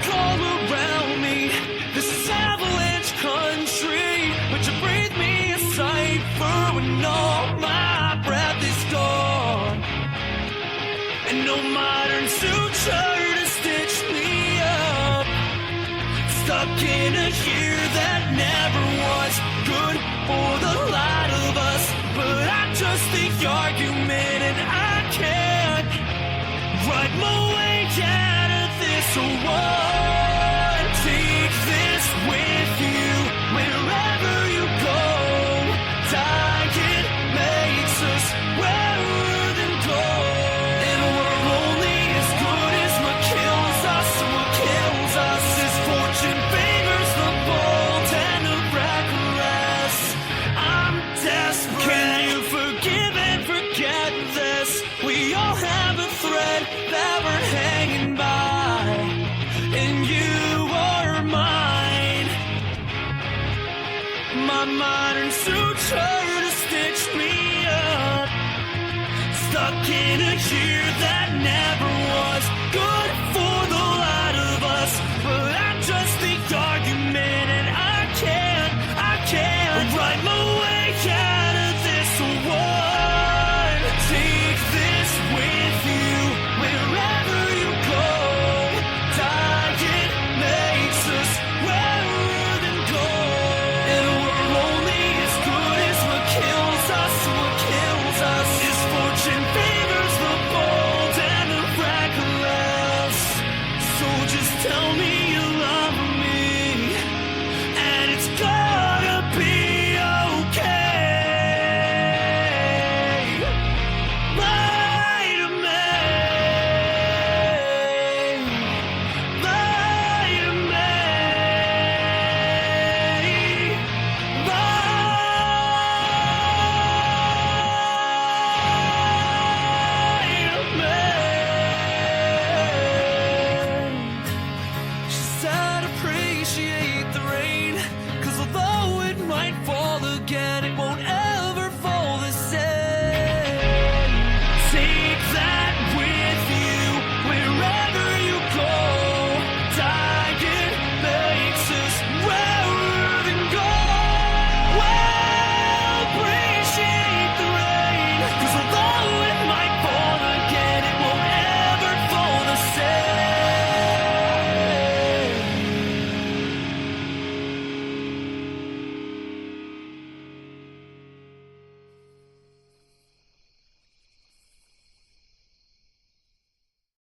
all around me. This is avalanche country. Would you breathe me a cipher when all my breath is gone? And no modern suture to stitch me up. Stuck in a year that never was good for the light of us. But I just the argument and I can't write my way out of this one. Take this with you wherever you go. Dying makes us rarer than gold. And we're only as good as what kills us. And what kills us is fortune favors the bold and the reckless. I'm desperate. Can you forgive and forget this? We all have a thread that we're hanging by, and you are mine. My modern suture to stitch me up. Stuck in a year that never was good